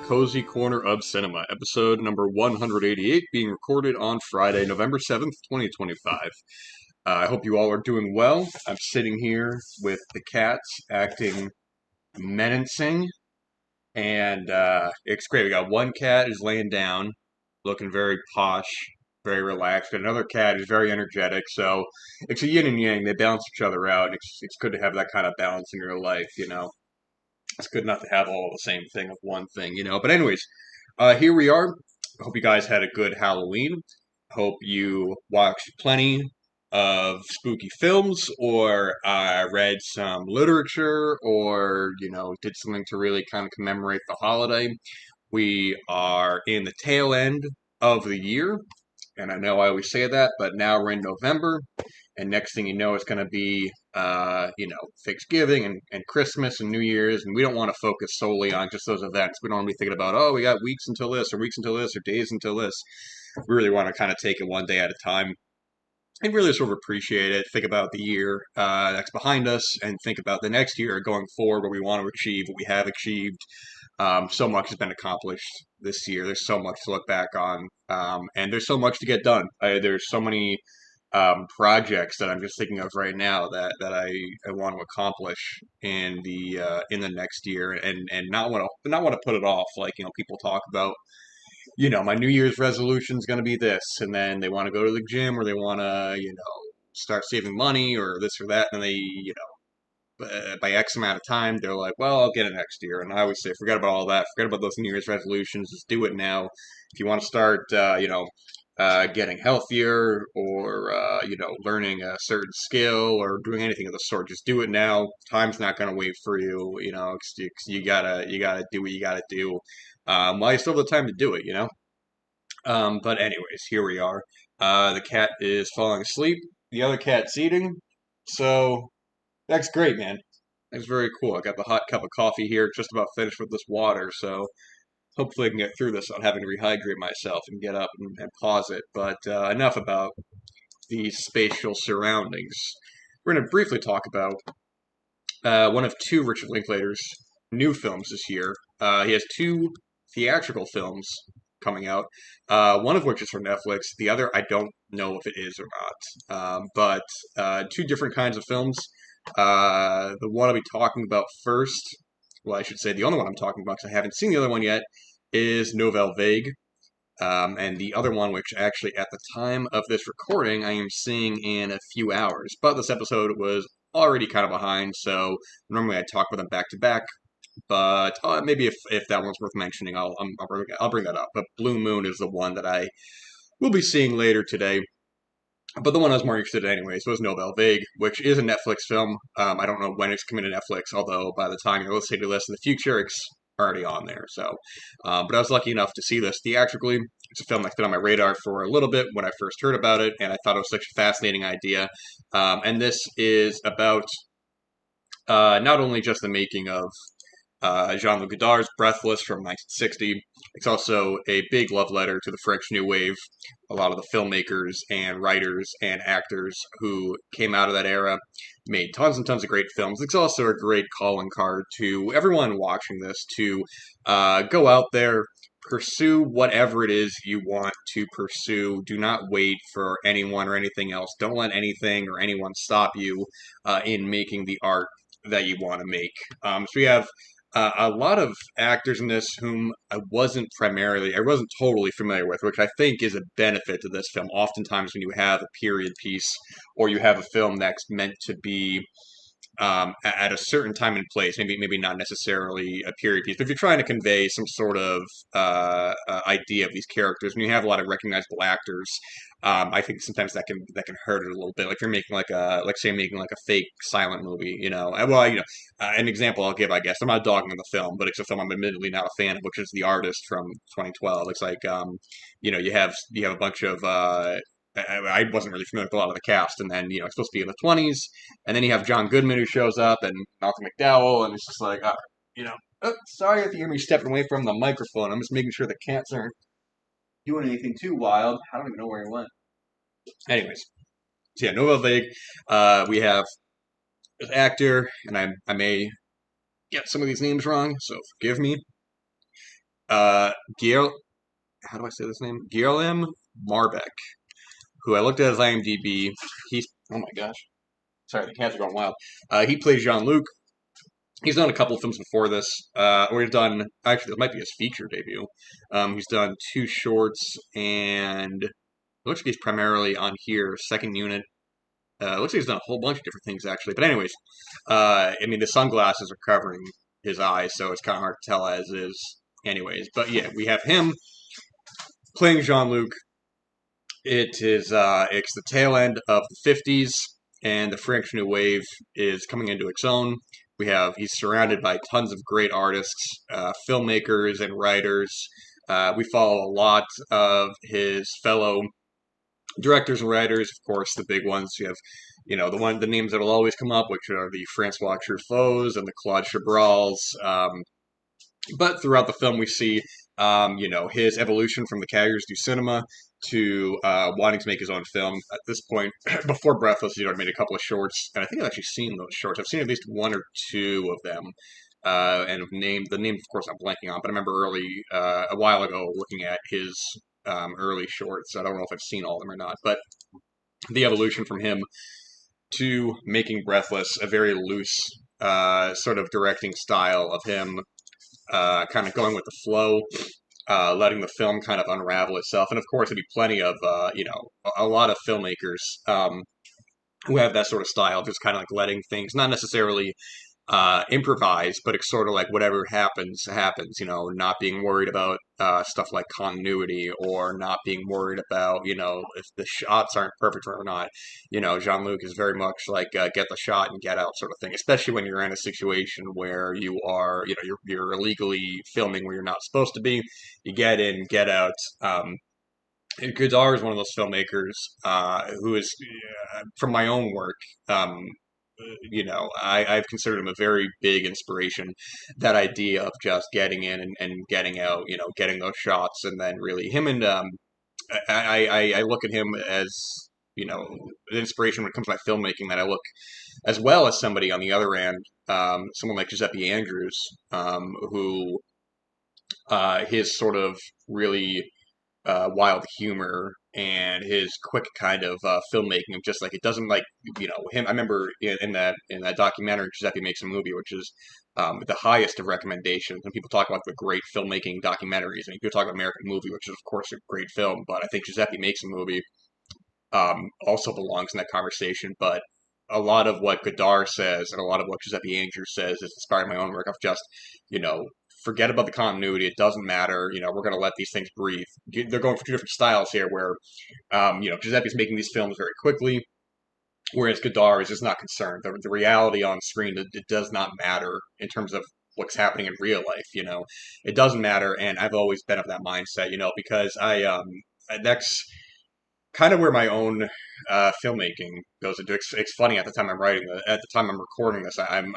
Cozy Corner of Cinema, episode number 188, being recorded on Friday, November 7th, 2025. I hope you all are doing well. I'm sitting here with the cats acting menacing, and it's great. We got one cat is laying down, looking very posh, very relaxed, and another cat is very energetic, so it's a yin and yang. They balance each other out. It's good to have that kind of balance in your life. It's good not to have all the same thing of one thing. But anyways, here we are. Hope you guys had a good Halloween. Hope you watched plenty of spooky films, or read some literature, or did something to really kind of commemorate the holiday. We are in the tail end of the year, and I know I always say that, but now we're in November, and next thing you know, it's going to be, Thanksgiving and Christmas and New Year's, and we don't want to focus solely on just those events. We don't want to be thinking about, oh, we got weeks until this, or weeks until this, or days until this. We really want to kind of take it one day at a time and really sort of appreciate it, think about the year that's behind us, and think about the next year going forward, what we want to achieve, what we have achieved. So much has been accomplished this year. There's so much to look back on, and there's so much to get done. There's so many projects that I'm just thinking of right now that I want to accomplish in the next year, and not want to put it off. Like people talk about, my New Year's resolution is going to be this, and then they want to go to the gym, or they want to start saving money, or this or that, and they by X amount of time, they're like, well, I'll get it next year. And I always say, forget about all that. Forget about those New Year's resolutions. Just do it now. If you want to start, getting healthier, or learning a certain skill, or doing anything of the sort, just do it now. Time's not going to wait for you. You gotta do what you gotta do while you still have the time to do it. But anyways, here we are. The cat is falling asleep. The other cat's eating. So that's great, man. That's very cool. I got the hot cup of coffee here, just about finished with this water, so hopefully I can get through this without having to rehydrate myself and get up and pause it. But enough about these spatial surroundings. We're going to briefly talk about one of two Richard Linklater's new films this year. He has two theatrical films coming out, one of which is for Netflix. The other, I don't know if it is or not. But two different kinds of films. The one I'll be talking about first, well, I should say the only one I'm talking about, because I haven't seen the other one yet, is Nouvelle Vague. And the other one, which actually at the time of this recording, I am seeing in a few hours. But this episode was already kind of behind, so normally I talk with them back to back. But maybe if that one's worth mentioning, I'll bring that up. But Blue Moon is the one that I will be seeing later today. But the one I was more interested in anyways was Nouvelle Vague, which is a Netflix film. I don't know when it's coming to Netflix, although by the time you're listening to this in the future, it's already on there. So, but I was lucky enough to see this theatrically. It's a film that's been on my radar for a little bit when I first heard about it, and I thought it was such a fascinating idea. And this is about not only just the making of Jean-Luc Godard's Breathless from 1960. It's also a big love letter to the French New Wave, a lot of the filmmakers and writers and actors who came out of that era, made tons and tons of great films. It's also a great calling card to everyone watching this to go out there, pursue whatever it is you want to pursue. Do not wait for anyone or anything else. Don't let anything or anyone stop you in making the art that you want to make. So we have a lot of actors in this whom I wasn't totally familiar with, which I think is a benefit to this film. Oftentimes when you have a period piece, or you have a film that's meant to be at a certain time and place, maybe not necessarily a period piece, but if you're trying to convey some sort of idea of these characters, when you have a lot of recognizable actors, I think sometimes that can hurt it a little bit. Like if you're making making like a fake silent movie, an example I'll give, I guess, I'm not dogging on the film, but it's a film I'm admittedly not a fan of, which is The Artist from 2012. It's like, you have a bunch of I wasn't really familiar with a lot of the cast, and then it's supposed to be in the 20s, and then you have John Goodman who shows up, and Malcolm McDowell, and it's just like, sorry if you hear me stepping away from the microphone. I'm just making sure the cats aren't doing anything too wild. I don't even know where he went. Anyways, so yeah, Nouvelle Vague. We have this actor, and I may get some of these names wrong, so forgive me. Guil, how do I say this name? Guillaume Marbeck, who I looked at his IMDb. He's oh my gosh, sorry, the cats are going wild. He plays Jean-Luc. He's done a couple of films before this, or he's done actually this might be his feature debut. He's done two shorts, and it looks like he's primarily on here, second unit. Looks like he's done a whole bunch of different things actually. But anyways, I mean the sunglasses are covering his eyes, so it's kind of hard to tell as is. Anyways, but yeah, we have him playing Jean-Luc. It's the tail end of the 50s, and the French New Wave is coming into its own. He's surrounded by tons of great artists, filmmakers, and writers. We follow a lot of his fellow directors and writers, of course, the big ones. You have, the names that'll always come up, which are the Francois Truffauts and the Claude Chabrals. But throughout the film, we see, his evolution from the Cahiers du Cinema to wanting to make his own film. At this point, before Breathless, he'd already made a couple of shorts, and I think I've actually seen those shorts. I've seen at least one or two of them, and the name, of course, I'm blanking on. But I remember a while ago, looking at his early shorts. I don't know if I've seen all of them or not, but the evolution from him to making Breathless, a very loose sort of directing style of him kind of going with the flow, letting the film kind of unravel itself. And of course, there'd be plenty of, a lot of filmmakers who have that sort of style, just kind of like letting things, not necessarily improvise, but it's sort of like whatever happens, happens, not being worried about stuff like continuity or not being worried about, if the shots aren't perfect or not. Jean-Luc is very much like get the shot and get out sort of thing, especially when you're in a situation where you are, you're illegally filming where you're not supposed to be. You get in, get out. And Godard is one of those filmmakers who is, from my own work, I've considered him a very big inspiration. That idea of just getting in and getting out, getting those shots, and then really him and I look at him as an inspiration when it comes to my filmmaking. That I look as well as somebody on the other end, someone like Giuseppe Andrews, who his sort of really wild humor and his quick kind of filmmaking of just like it doesn't like him. I remember in that documentary Giuseppe Makes a Movie, which is the highest of recommendations. And people talk about the great filmmaking documentaries, and people talk about American Movie, which is of course a great film, but I think Giuseppe Makes a Movie also belongs in that conversation. But a lot of what Godard says and a lot of what Giuseppe Andrews says is inspiring my own work of just, you know, forget about the continuity. It doesn't matter. We're going to let these things breathe. They're going for two different styles here where, Giuseppe's making these films very quickly, whereas Godard is just not concerned. The reality on screen, it does not matter in terms of what's happening in real life, It doesn't matter, and I've always been of that mindset, because that's kind of where my own filmmaking goes into. It's funny at the time at the time I'm recording this, I'm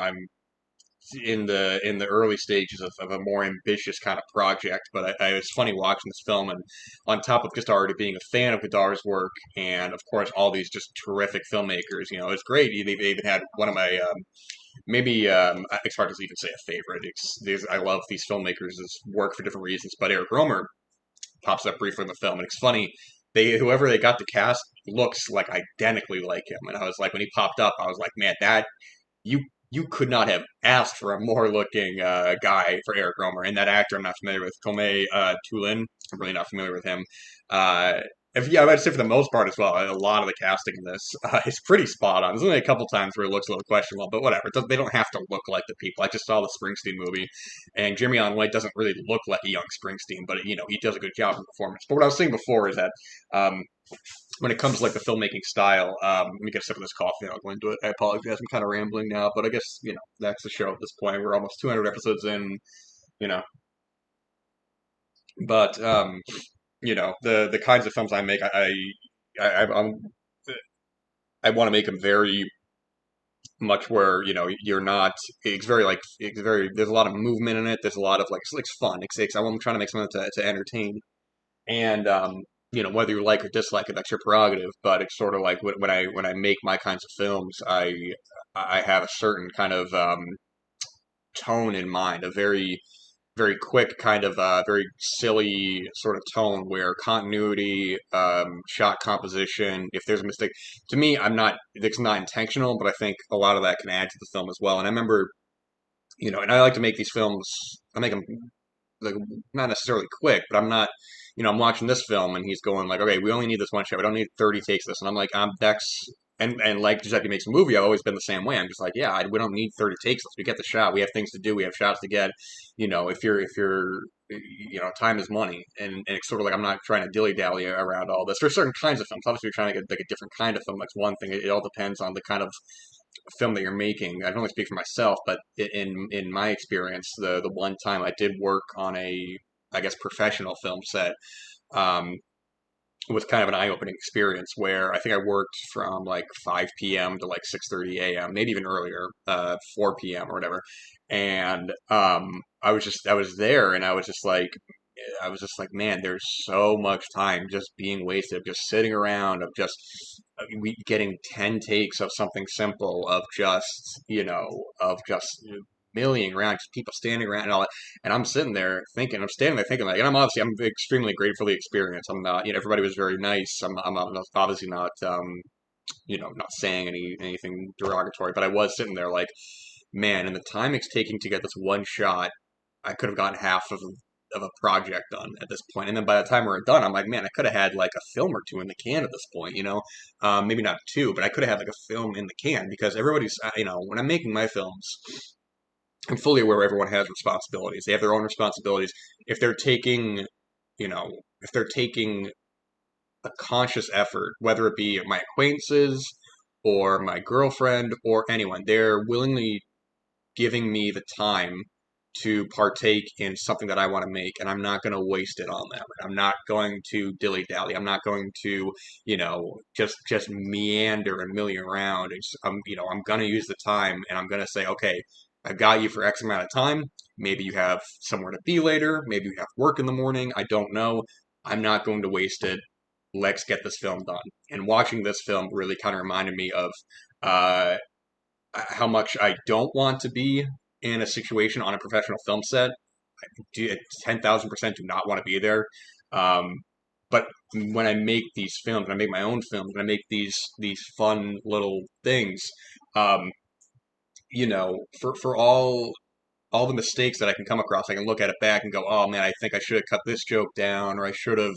in the early stages of a more ambitious kind of project. But it's funny watching this film, and on top of just already being a fan of Godard's work, and of course all these just terrific filmmakers, it's great. They even had one of my maybe it's hard to even say a favorite. I love these filmmakers' work for different reasons, but Eric Romer pops up briefly in the film, and it's funny. Whoever they got to cast looks like identically like him, and I was like, when he popped up, I was like, man, that you you could not have asked for a more looking guy for Eric Romer. And that actor I'm not familiar with, Tomei Tulin. I'm really not familiar with him. Uh, I would say for the most part as well, a lot of the casting in this is pretty spot on. There's only a couple times where it looks a little questionable, but whatever. They don't have to look like the people. I just saw the Springsteen movie, and Jeremy Allen White doesn't really look like a young Springsteen, but he does a good job in performance. But what I was saying before is that um, when it comes to like the filmmaking style, let me get a sip of this coffee and I'll go into it. I apologize, I'm kind of rambling now, but I guess that's the show at this point. We're almost 200 episodes in, you know. But the kinds of films I make, I want to make them very much where you're not. It's very. There's a lot of movement in it. There's a lot of like it's fun. I'm trying to make something to entertain. And whether you like or dislike it, that's your prerogative. But it's sort of like when I make my kinds of films, I have a certain kind of tone in mind, a very very quick, kind of very silly sort of tone where continuity, shot composition, if there's a mistake, to me, it's not intentional, but I think a lot of that can add to the film as well. And I remember, and I like to make these films, I make them like not necessarily quick, but I'm not, I'm watching this film and he's going like, okay, we only need this one shot. We don't need 30 takes of this. And I'm like, that's and like Giuseppe makes a movie. I've always been the same way. I'm just like, yeah, we don't need 30 takes. We get the shot. We have things to do. We have shots to get. If you're time is money, and it's sort of like I'm not trying to dilly dally around all this. There's certain kinds of films. Obviously, you're trying to get like a different kind of film. That's one thing. It all depends on the kind of film that you're making. I can only speak for myself, but in my experience, the one time I did work on I guess, professional film set, um, was kind of an eye-opening experience where I think I worked from like 5 p.m. to like 6:30 a.m., maybe even earlier, 4 p.m. or whatever. And I was there, and I was just like, man, there's so much time just being wasted, of just sitting around, of just we getting 10 takes of something simple, of just milling around, just people standing around and all that. And I'm standing there thinking like, and I'm extremely grateful for the experience. I'm not, everybody was very nice. I'm obviously not, not saying anything derogatory, but I was sitting there like, man, and the time it's taking to get this one shot, I could have gotten half of a project done at this point. And then by the time we were done, I'm like, man, I could have had like a film or two in the can at this point. Maybe not two, but I could have had like a film in the can because everybody's, when I'm making my films, I'm fully aware everyone has responsibilities. They have their own responsibilities. If they're taking, if they're taking a conscious effort, whether it be my acquaintances or my girlfriend or anyone, they're willingly giving me the time to partake in something that I want to make, and I'm not going to waste it on them. I'm not going to dilly dally. I'm not going to, just meander and milling around. I'm going to use the time, and I'm going to say, okay, I've got you for X amount of time. Maybe you have somewhere to be later. Maybe you have work in the morning. I don't know. I'm not going to waste it. Let's get this film done. And watching this film really kind of reminded me of uh, how much I don't want to be in a situation on a professional film set. 10,000% do not want to be there. Um, but when I make these films, when I make my own films, when I make these fun little things, um, for all the mistakes that I can come across, I can look at it back and go, oh man, I think I should have cut this joke down, or I should have,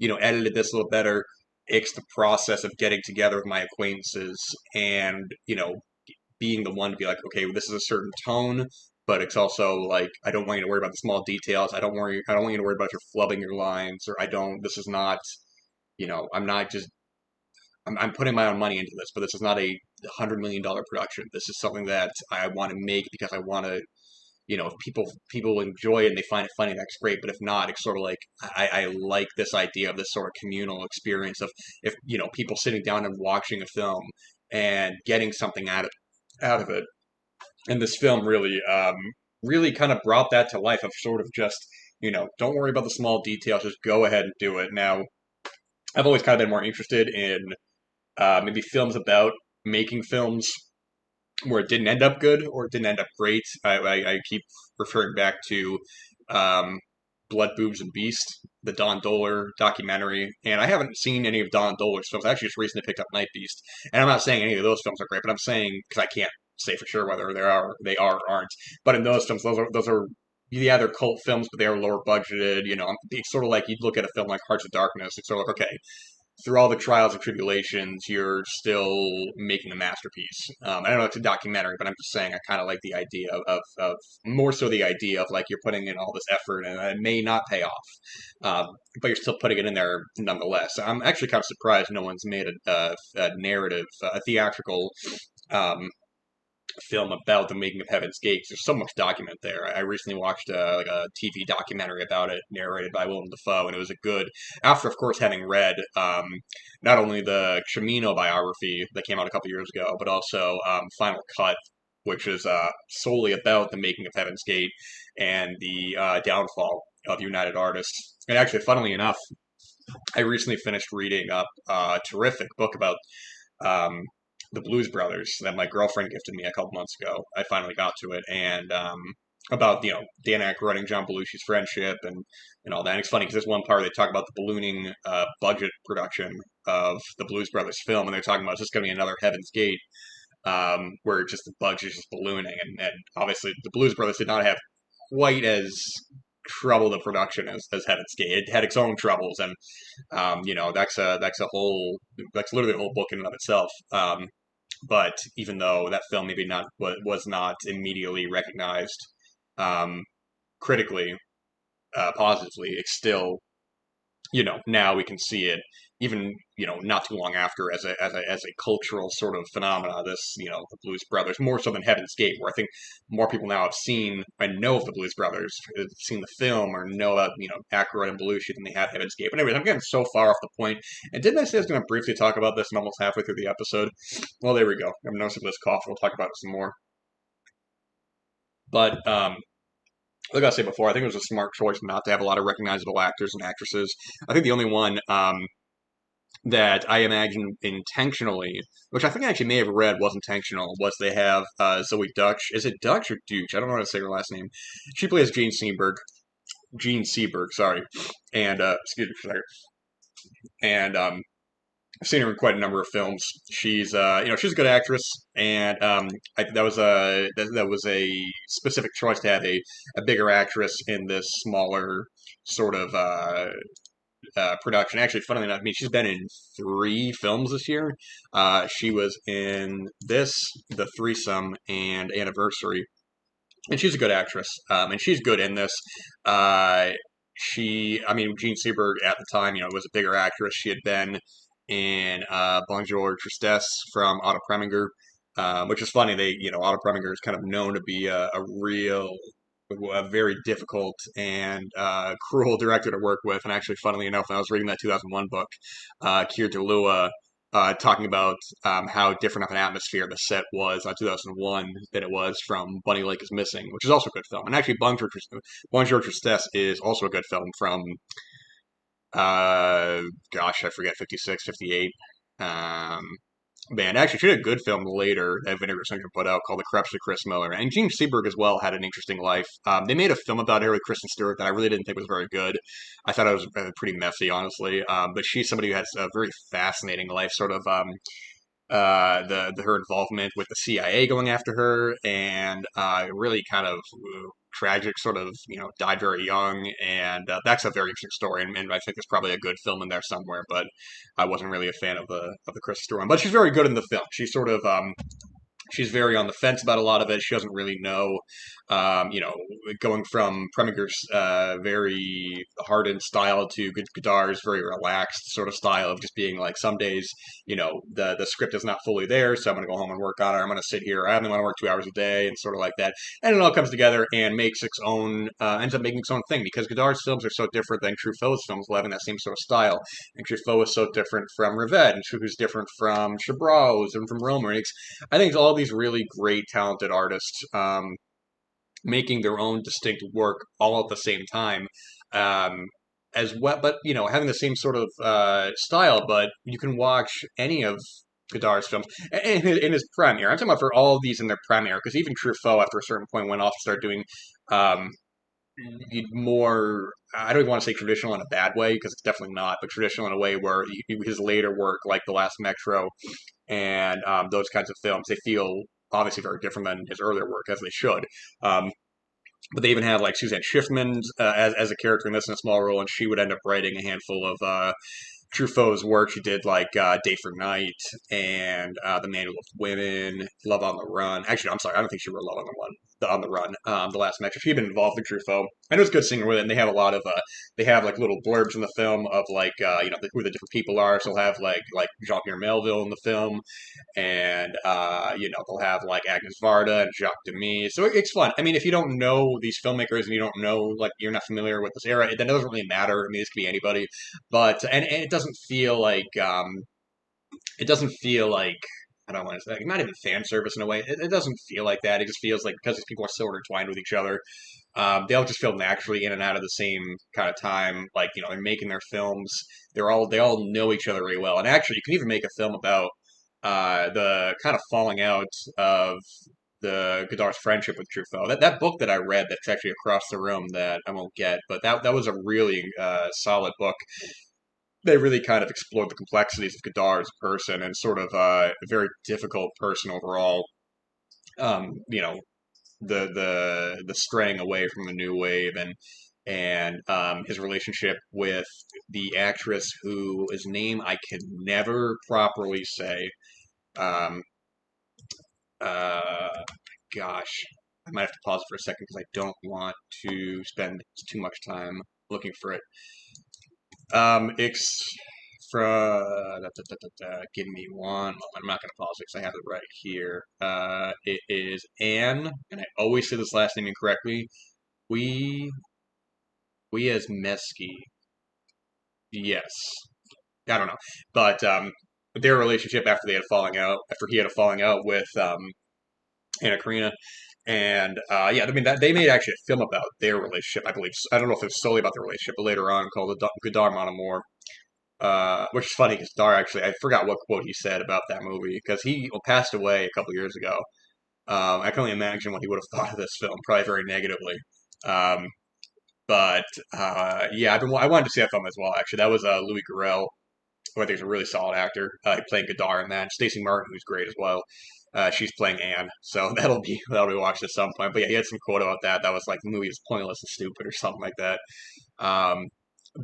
edited this a little better. It's the process of getting together with my acquaintances and, being the one to be like, okay, this is a certain tone, but it's also like, I don't want you to worry about the small details. I don't want you to worry about your flubbing your lines, or this is not, I'm not just, I'm putting my own money into this, but this is not $100 million production. This is something that I want to make because I want to, if people enjoy it and they find it funny, that's great. But if not, it's sort of like I like this idea of this sort of communal experience of if people sitting down and watching a film and getting something out of it. And this film really kind of brought that to life of sort of just don't worry about the small details, just go ahead and do it. Now, I've always kind of been more interested in maybe films about making films where it didn't end up good or it didn't end up great. I keep referring back to Blood, Boobs, and Beast, the Don Dohler documentary, and I haven't seen any of Don Dohler's films. I actually just recently picked up Night Beast, and I'm not saying any of those films are great, but I'm saying because I can't say for sure whether they are or aren't. But in those films, those are yeah, they're cult films, but they are lower budgeted. It's sort of like you'd look at a film like Hearts of Darkness. It's sort of like, okay, through all the trials and tribulations, you're still making a masterpiece. I don't know if it's a documentary, but I'm just saying I kind of like the idea of more so the idea of like you're putting in all this effort and it may not pay off, but you're still putting it in there nonetheless. I'm actually kind of surprised no one's made a narrative, a theatrical film about the making of Heaven's Gates. There's so much document there. I recently watched like a TV documentary about it, narrated by Willem Dafoe, and it was a good. After, of course, having read not only the Cimino biography that came out a couple years ago, but also Final Cut, which is solely about the making of Heaven's Gate and the downfall of United Artists. And actually, funnily enough, I recently finished reading up a terrific book about the Blues Brothers that my girlfriend gifted me a couple months ago. I finally got to it, and about Dan Aykroyd and John Belushi's friendship and all that. And it's funny because there's one part they talk about the ballooning budget production of the Blues Brothers film, and they're talking about it's just going to be another Heaven's Gate, where just the budget is just ballooning, and obviously the Blues Brothers did not have quite as troubled a production as Heaven's Gate. It had its own troubles, and that's literally a whole book in and of itself. But even though that film maybe not was not immediately recognized um, critically positively, it's still now we can see it even not too long after as a cultural sort of phenomena. This the Blues Brothers more so than Heaven's Gate, where I think more people now have seen and know of the Blues Brothers, have seen the film or know about Aykroyd and Belushi than they have Heaven's Gate. But anyways, I'm getting so far off the point. And didn't I say I was going to briefly talk about this? And almost halfway through the episode. Well, there we go. I'm noticing this cough. We'll talk about it some more. But like I said before, I think it was a smart choice not to have a lot of recognizable actors and actresses. I think the only one that I imagine intentionally, which I think I actually may have read was intentional, was they have Zoe Dutch. Is it Dutch or Dutch? I don't know how to say her last name. She plays Jean Seberg. Jean Seberg, sorry. And, excuse me for a second. And I've seen her in quite a number of films. She's a good actress, and that was a specific choice to have a bigger actress in this smaller sort of production. Actually, funnily enough, I mean, she's been in 3 films this year. She was in this, The Threesome, and Anniversary, and she's a good actress, and she's good in this. Jean Seberg at the time, was a bigger actress. She had been in Bonjour Tristesse from Otto Preminger, which is funny. Otto Preminger is kind of known to be a very difficult and cruel director to work with. And actually, funnily enough, when I was reading that 2001 book, Keir Dullea talking about how different of an atmosphere the set was on 2001 than it was from Bunny Lake is Missing, which is also a good film. And actually, Bonjour Tristesse is also a good film from I forget, 56, 58. Man, actually, she did a good film later that Vinegar Syndrome put out called The Corruption of Chris Miller. And Jean Seberg as well had an interesting life. They made a film about her with Kristen Stewart that I really didn't think was very good. I thought it was pretty messy, honestly. But she's somebody who has a very fascinating life, sort of her involvement with the CIA going after her, and really kind of tragic, sort of died very young, and that's a very interesting story, and I think there's probably a good film in there somewhere, but I wasn't really a fan of the Chris Stewart one. But she's very good in the film. She's sort of she's very on the fence about a lot of it. She doesn't really know, you know, going from Preminger's very hardened style to Godard's very relaxed sort of style of just being like, some days, the script is not fully there, so I'm going to go home and work on it. I'm going to sit here. I only want to work 2 hours a day and sort of like that. And it all comes together and makes its own, ends up making its own thing, because Godard's films are so different than Truffaut's films, having that same sort of style. And Truffaut is so different from Revenge, who's different from Chabrol, and from Romer. I think it's all these really great, talented artists making their own distinct work all at the same time, as well. But having the same sort of style. But you can watch any of Godard's films in his premiere. I'm talking about for all of these in their premiere, because even Truffaut, after a certain point, went off to start doing um, more. I don't even want to say traditional in a bad way, because it's definitely not, but traditional in a way where his later work, like The Last Metro, and those kinds of films, they feel obviously very different than his earlier work, as they should. Um, but they even have like Suzanne Schiffman as a character in this, in a small role, and she would end up writing a handful of Truffaut's work. She did like Day for Night and The Manual of Women, Love on the Run. Actually, I'm sorry, I don't think she wrote Love on the Run. The Last Metro. She'd been involved in Truffaut, and it was good seeing her with it. And they have a lot of they have like little blurbs in the film of like who the different people are. So they'll have like Jean-Pierre Melville in the film, and they'll have like Agnes Varda and Jacques Demy. So it's fun. I mean, if you don't know these filmmakers and you don't know, like, you're not familiar with this era, then it doesn't really matter. I mean, this could be anybody, but and it doesn't feel like I don't want to say, not even fan service in a way. It doesn't feel like that. It just feels like, because these people are so intertwined with each other, they all just feel naturally in and out of the same kind of time. Like, they're making their films. They all know each other really well. And actually, you can even make a film about the kind of falling out of the Godard's friendship with Truffaut. That book that I read that's actually across the room that I won't get, but that was a really solid book. They really kind of explored the complexities of Godard as a person and sort of a very difficult person overall. You know, the straying away from the new wave and his relationship with the actress whose name I can never properly say. Um, gosh, I might have to pause for a second because I don't want to spend too much time looking for it. It's give me one moment. I'm not going to pause it because I have it right here. It is Anne, and I always say this last name incorrectly. We we as Mesky. Yes, I don't know, but their relationship after they had a falling out, after he had a falling out with Anna Karina, and yeah, I mean that they made actually a film about their relationship. I believe I don't know if it was solely about their relationship, but later on called the Godard Mon Amour. Which is funny because Dar actually, I forgot what quote he said about that movie because he passed away a couple years ago. I can only imagine what he would have thought of this film, probably very negatively. Um, but yeah, I wanted to see that film as well. Actually, that was Louis Garrel, who I think is a really solid actor. He played Godard in that. Stacey Martin, who's great as well. She's playing Anne, so that'll be watched at some point. But yeah, he had some quote about that. That was like the movie is pointless and stupid or something like that. Um,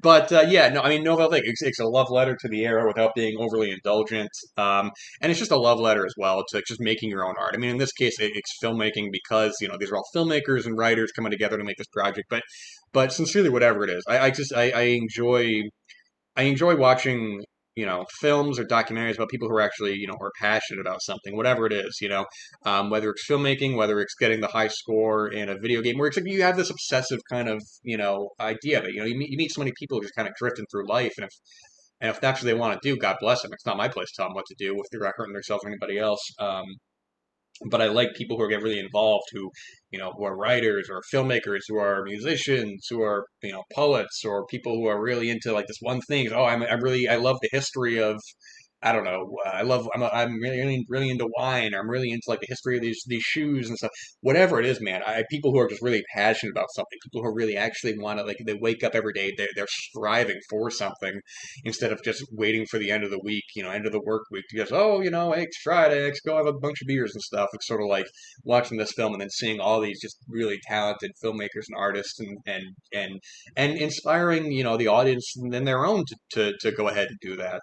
but yeah, no, I mean, Nouvelle Vague, it's a love letter to the era without being overly indulgent. And it's just a love letter as well to just making your own art. I mean, in this case, it's filmmaking because, these are all filmmakers and writers coming together to make this project. But sincerely, whatever it is, I enjoy watching, films or documentaries about people who are actually, who are passionate about something, whatever it is, whether it's filmmaking, whether it's getting the high score in a video game, where it's like you have this obsessive kind of, idea of it. You meet so many people just kind of drifting through life, and if that's what they want to do, God bless them. It's not my place to tell them what to do if they're not hurting themselves or anybody else. But I like people who get really involved, who are writers or filmmakers, who are musicians, who are, poets, or people who are really into like this one thing. Oh, I love the history of, I don't know. I'm really into wine. Or I'm really into like the history of these shoes and stuff. Whatever it is, man. People who are just really passionate about something. People who really actually want to, like, they wake up every day. They're striving for something instead of just waiting for the end of the week. End of the work week to just, oh, hey, it's Friday. Let's go have a bunch of beers and stuff. It's sort of like watching this film and then seeing all these just really talented filmmakers and artists and inspiring, the audience and their own to go ahead and do that.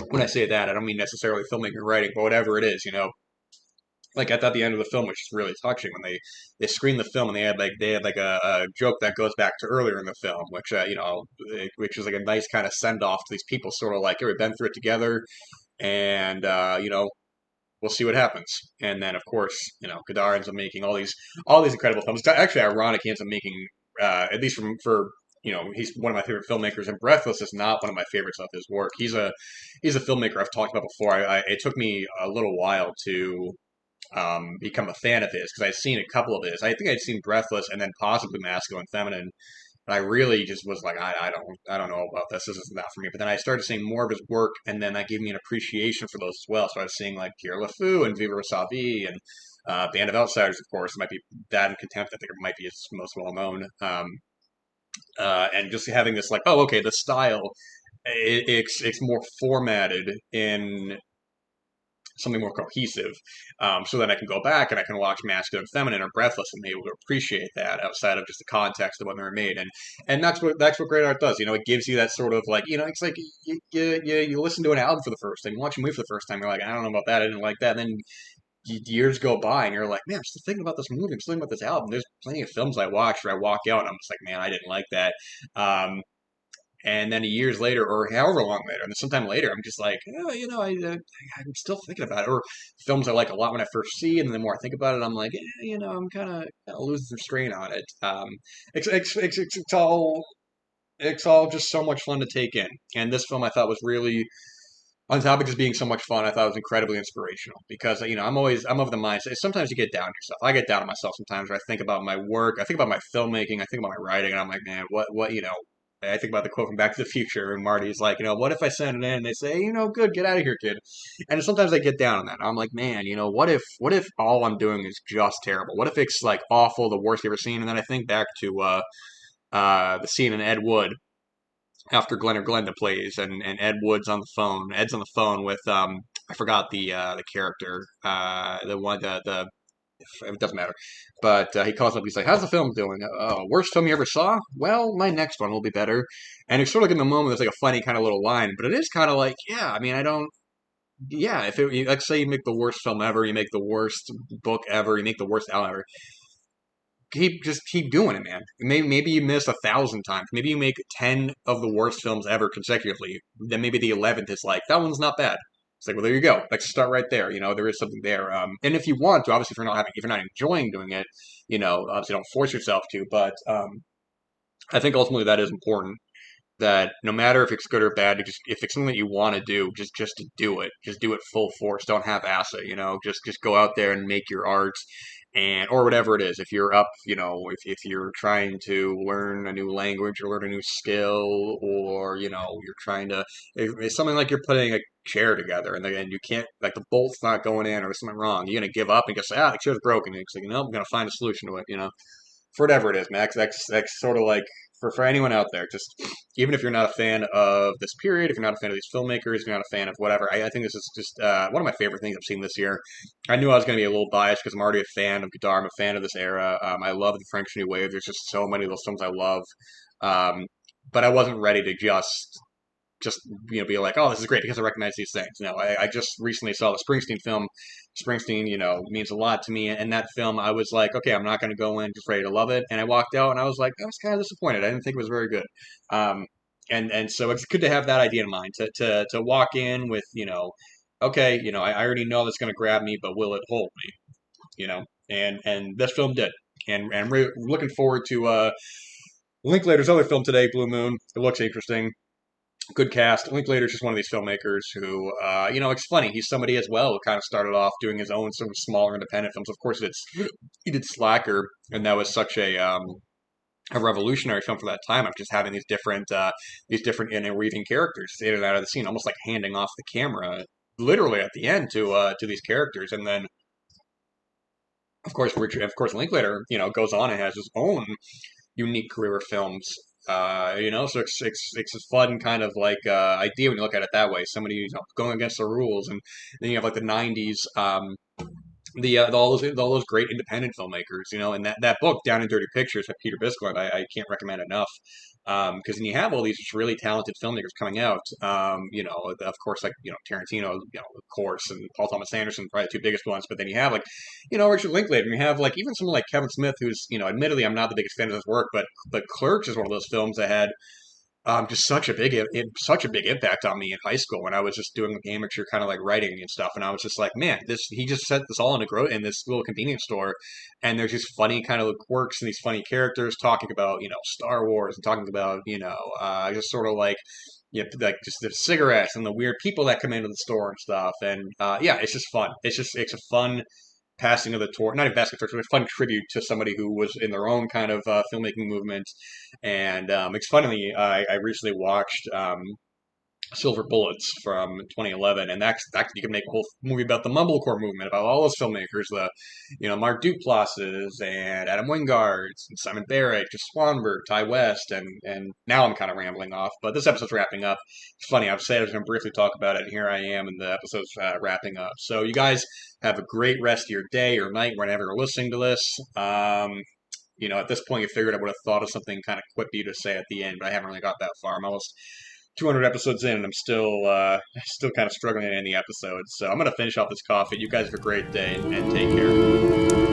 When I say that, I don't mean necessarily filmmaking or writing, but whatever it is, like I thought the end of the film was just really touching when they screened the film and they had like a joke that goes back to earlier in the film, which which is like a nice kind of send off to these people, sort of like, hey, we've been through it together, and we'll see what happens. And then of course, Godard ends up making all these incredible films. It's actually ironic he ends up making at least for he's one of my favorite filmmakers, and Breathless is not one of my favorites of his work. He's a filmmaker I've talked about before. It took me a little while to become a fan of his because I'd seen a couple of his. I think I'd seen Breathless and then possibly Masculine Feminine. But I really just was like, I don't know about this. This isn't that for me. But then I started seeing more of his work, and then that gave me an appreciation for those as well. So I was seeing like Pierre LeFou and Viva Rosa V and Band of Outsiders, of course. It might be that and Contempt. I think it might be his most well known. And just having this like, oh, okay, the style, it's more formatted in something more cohesive, so that I can go back and I can watch Masculine, Feminine, or Breathless and be able to appreciate that outside of just the context of when they were made, and that's what great art does. It gives you that sort of like, it's like you listen to an album for the first time, you watch a movie for the first time, you're like, I don't know about that, I didn't like that, and then years go by and you're like, man, I'm still thinking about this movie, I'm still thinking about this album. There's plenty of films I watched where I walk out and I'm just like, man, I didn't like that. And then years later, or however long later, and then sometime later, I'm just like, oh, I'm still thinking about it. Or films I like a lot when I first see, and the more I think about it, I'm like, I'm kind of losing some strain on it. It's all just so much fun to take in. And this film I thought was really, on top of just being so much fun, I thought it was incredibly inspirational because I'm of the mindset. Sometimes you get down on yourself. I get down on myself sometimes. Where I think about my work, I think about my filmmaking, I think about my writing, and I'm like, man, what I think about the quote from Back to the Future, and Marty's like, what if I send it in and they say, good, get out of here, kid. And sometimes I get down on that. I'm like, man, what if all I'm doing is just terrible? What if it's like awful, the worst you've ever seen? And then I think back to the scene in Ed Wood after Glenn or Glenda plays, and Ed Wood's on the phone. Ed's on the phone with I forgot the character, the one the it doesn't matter. But he calls up. He's like, "How's the film doing? Worst film you ever saw? Well, my next one will be better." And it's sort of like in the moment, there's like a funny kind of little line, but it is kind of like, yeah. I mean, I don't. Yeah, if it, like say you make the worst film ever, you make the worst book ever, you make the worst album ever. Keep doing it, man. Maybe you miss 1,000 times. Maybe you make 10 of the worst films ever consecutively. Then maybe the 11th is like that one's not bad. It's like, well, there you go. Like, start right there. There is something there. And if you want to, obviously, if you're not enjoying doing it, obviously, don't force yourself to. But I think ultimately that is important. That no matter if it's good or bad, if it's something that you want to do, just to do it. Just do it full force. Don't have assa. Just go out there and make your art, and or whatever it is. If you're up, if you're trying to learn a new language or learn a new skill, or you're trying to, it's something like you're putting a chair together, and you can't, like, the bolt's not going in or there's something wrong. You're gonna give up and just say, the chair's broken. And it's like, I'm gonna find a solution to it. For whatever it is, Max. That's sort of like for anyone out there. Just even if you're not a fan of this period, if you're not a fan of these filmmakers, if you're not a fan of whatever, I think this is just one of my favorite things I've seen this year. I knew I was going to be a little biased because I'm already a fan of Godard. I'm a fan of this era. I love the French New Wave. There's just so many of those films I love. But I wasn't ready to just be like, oh, this is great because I recognize these things. No, I just recently saw the Springsteen film. Springsteen, means a lot to me. And that film, I was like, okay, I'm not going to go in just ready to love it. And I walked out and I was like, I was kind of disappointed. I didn't think it was very good. And so it's good to have that idea in mind to walk in with, okay, I already know that's going to grab me, but will it hold me? And this film did. And we're looking forward to Linklater's other film today, Blue Moon. It looks interesting. Good cast. Linklater's just one of these filmmakers who, it's funny. He's somebody as well who kind of started off doing his own sort of smaller independent films. Of course, he did Slacker, and that was such a revolutionary film for that time of just having these different interweaving characters in and out of the scene, almost like handing off the camera, literally at the end to these characters, and then of course, Linklater, goes on and has his own unique career of films. So it's a fun kind of like idea when you look at it that way. Somebody going against the rules, and then you have like the '90s, all those great independent filmmakers, and that book Down and Dirty Pictures by Peter Bisquelin, I can't recommend enough. Because then you have all these just really talented filmmakers coming out, of course, like, Tarantino, of course, and Paul Thomas Anderson, probably the two biggest ones, but then you have, like, Richard Linklater, and you have, like, even someone like Kevin Smith, who's, admittedly, I'm not the biggest fan of his work, but Clerks is one of those films that had just such a big impact on me in high school when I was just doing like amateur kind of like writing and stuff, and I was just like, man, he just set this all in this little convenience store, and there's these funny kind of quirks and these funny characters talking about Star Wars and talking about just sort of like like just the cigarettes and the weird people that come into the store and stuff, and yeah, it's just fun. It's a fun passing of the torch, not even passing the torch, but a fun tribute to somebody who was in their own kind of filmmaking movement. And it's funny, I recently watched Silver Bullets from 2011, and that's you can make a whole movie about the mumblecore movement, about all those filmmakers, the Mark Duplass's and Adam Wingard's and Simon Barrett, just Swanberg, Ty West, and now I'm kind of rambling off, but this episode's wrapping up. It's funny, I said I was going to briefly talk about it, and here I am, and the episode's wrapping up. So you guys have a great rest of your day or night whenever you're listening to this. At this point, you figured I would have thought of something kind of quippy to say at the end, but I haven't really got that far. I'm almost 200 episodes in, and I'm still kind of struggling to end the episode. So I'm going to finish off this coffee. You guys have a great day, and take care.